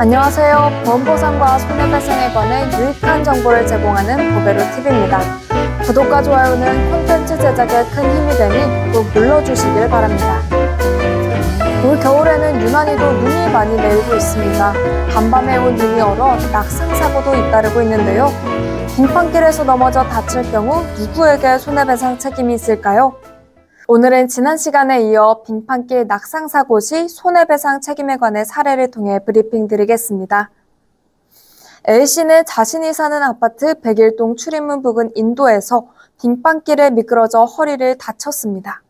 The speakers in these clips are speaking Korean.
안녕하세요. 보험보상과 손해배상에 관해 유익한 정보를 제공하는 보베로TV입니다. 구독과 좋아요는 콘텐츠 제작에 큰 힘이 되니 꼭 눌러주시길 바랍니다. 올 겨울에는 유난히도 눈이 많이 내리고 있습니다. 간밤에 온 눈이 얼어 낙상사고도 잇따르고 있는데요. 빙판길에서 넘어져 다칠 경우 누구에게 손해배상 책임이 있을까요? 오늘은 지난 시간에 이어 빙판길 낙상사고 시 손해배상 책임에 관해 사례를 통해 브리핑 드리겠습니다. A씨는 자신이 사는 아파트 101동 출입문 부근 인도에서 빙판길에 미끄러져 허리를 다쳤습니다.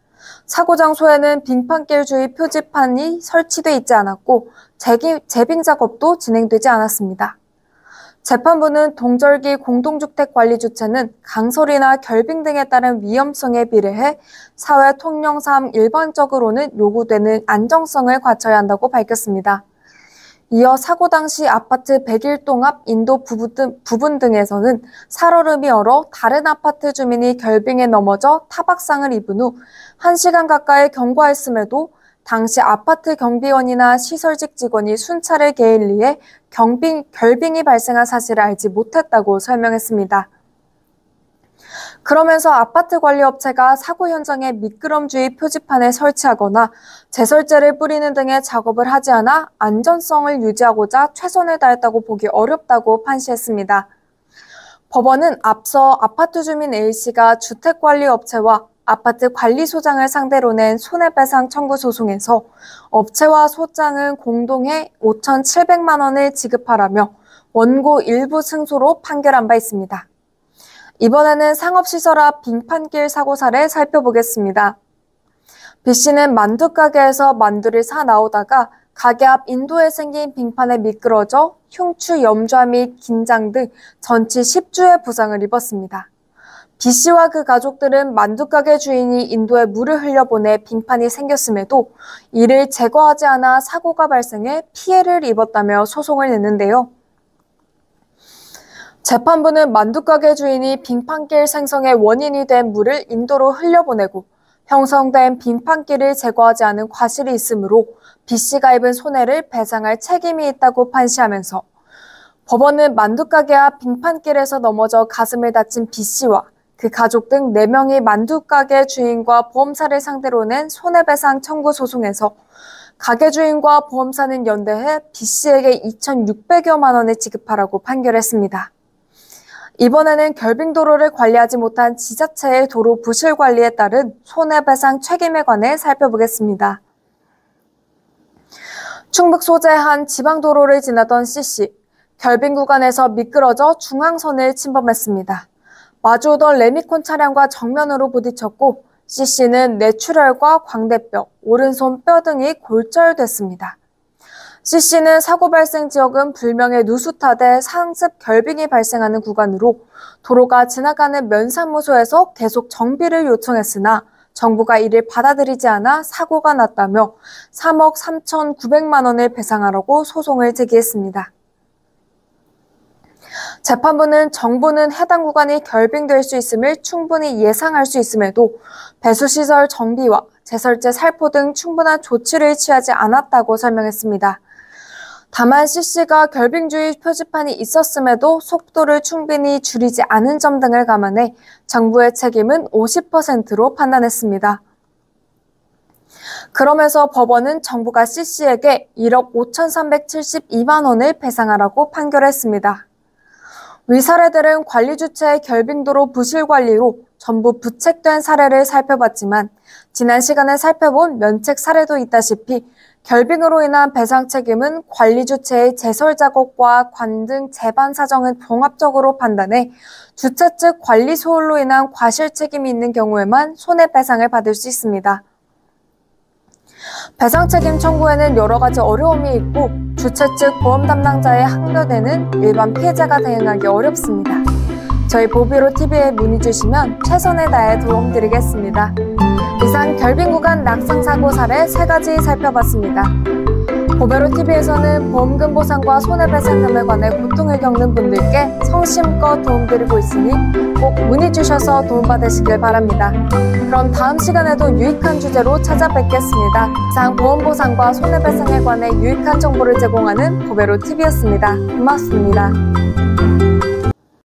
사고 장소에는 빙판길 주의 표지판이 설치돼 있지 않았고 재빙 작업도 진행되지 않았습니다. 재판부는 동절기 공동주택관리주체는 강설이나 결빙 등에 따른 위험성에 비례해 사회 통념상 일반적으로는 요구되는 안정성을 갖춰야 한다고 밝혔습니다. 이어 사고 당시 아파트 101동 앞 인도 부분 등에서는 살얼음이 얼어 다른 아파트 주민이 결빙에 넘어져 타박상을 입은 후 1시간 가까이 경과했음에도 당시 아파트 경비원이나 시설직 직원이 순찰을 게을리해 결빙이 발생한 사실을 알지 못했다고 설명했습니다. 그러면서 아파트 관리업체가 사고 현장에 미끄럼주의 표지판을 설치하거나 제설제를 뿌리는 등의 작업을 하지 않아 안전성을 유지하고자 최선을 다했다고 보기 어렵다고 판시했습니다. 법원은 앞서 아파트 주민 A씨가 주택관리업체와 아파트 관리소장을 상대로 낸 손해배상 청구 소송에서 업체와 소장은 공동의 5,700만 원을 지급하라며 원고 일부 승소로 판결한 바 있습니다. 이번에는 상업시설 앞 빙판길 사고 사례 살펴보겠습니다. B씨는 만두가게에서 만두를 사 나오다가 가게 앞 인도에 생긴 빙판에 미끄러져 흉추 염좌 및 긴장 등 전치 10주의 부상을 입었습니다. B씨와 그 가족들은 만두가게 주인이 인도에 물을 흘려보내 빙판이 생겼음에도 이를 제거하지 않아 사고가 발생해 피해를 입었다며 소송을 냈는데요. 재판부는 만두가게 주인이 빙판길 생성의 원인이 된 물을 인도로 흘려보내고 형성된 빙판길을 제거하지 않은 과실이 있으므로 B씨가 입은 손해를 배상할 책임이 있다고 판시하면서 법원은 만두가게 앞 빙판길에서 넘어져 가슴을 다친 B씨와 그 가족 등 4명이 만두가게 주인과 보험사를 상대로 낸 손해배상 청구 소송에서 가게 주인과 보험사는 연대해 B씨에게 2,600여만 원을 지급하라고 판결했습니다. 이번에는 결빙도로를 관리하지 못한 지자체의 도로 부실 관리에 따른 손해배상 책임에 관해 살펴보겠습니다. 충북 소재 한 지방도로를 지나던 C씨, 결빙 구간에서 미끄러져 중앙선을 침범했습니다. 마주오던 레미콘 차량과 정면으로 부딪혔고 C씨는 뇌출혈과 광대뼈, 오른손 뼈 등이 골절됐습니다. C씨는 사고 발생 지역은 불명의 누수타대 상습 결빙이 발생하는 구간으로 도로가 지나가는 면사무소에서 계속 정비를 요청했으나 정부가 이를 받아들이지 않아 사고가 났다며 3억 3,900만 원을 배상하라고 소송을 제기했습니다. 재판부는 정부는 해당 구간이 결빙될 수 있음을 충분히 예상할 수 있음에도 배수시설 정비와 제설제 살포 등 충분한 조치를 취하지 않았다고 설명했습니다. 다만 C씨가 결빙주의 표지판이 있었음에도 속도를 충분히 줄이지 않은 점 등을 감안해 정부의 책임은 50%로 판단했습니다. 그러면서 법원은 정부가 C씨에게 1억 5,372만 원을 배상하라고 판결했습니다. 위 사례들은 관리주체의 결빙도로 부실 관리로 전부 부책된 사례를 살펴봤지만 지난 시간에 살펴본 면책 사례도 있다시피 결빙으로 인한 배상 책임은 관리주체의 제설 작업과 관등 재반 사정을 종합적으로 판단해 주체 측 관리 소홀로 인한 과실 책임이 있는 경우에만 손해배상을 받을 수 있습니다. 배상 책임 청구에는 여러 가지 어려움이 있고 주체 측 보험 담당자의 항변에는 일반 피해자가 대응하기 어렵습니다. 저희 보비로TV에 문의 주시면 최선을 다해 도움드리겠습니다. 이상 결빙 구간 낙상사고 사례 3가지 살펴봤습니다. 보베로TV에서는 보험금 보상과 손해배상금에 관해 고통을 겪는 분들께 성심껏 도움드리고 있으니 꼭 문의 주시기 시청해주셔서 도움받으시길 바랍니다. 그럼 다음 시간에도 유익한 주제로 찾아뵙겠습니다. 이상 보험보상과 손해배상에 관해 유익한 정보를 제공하는 보배로 TV였습니다. 고맙습니다.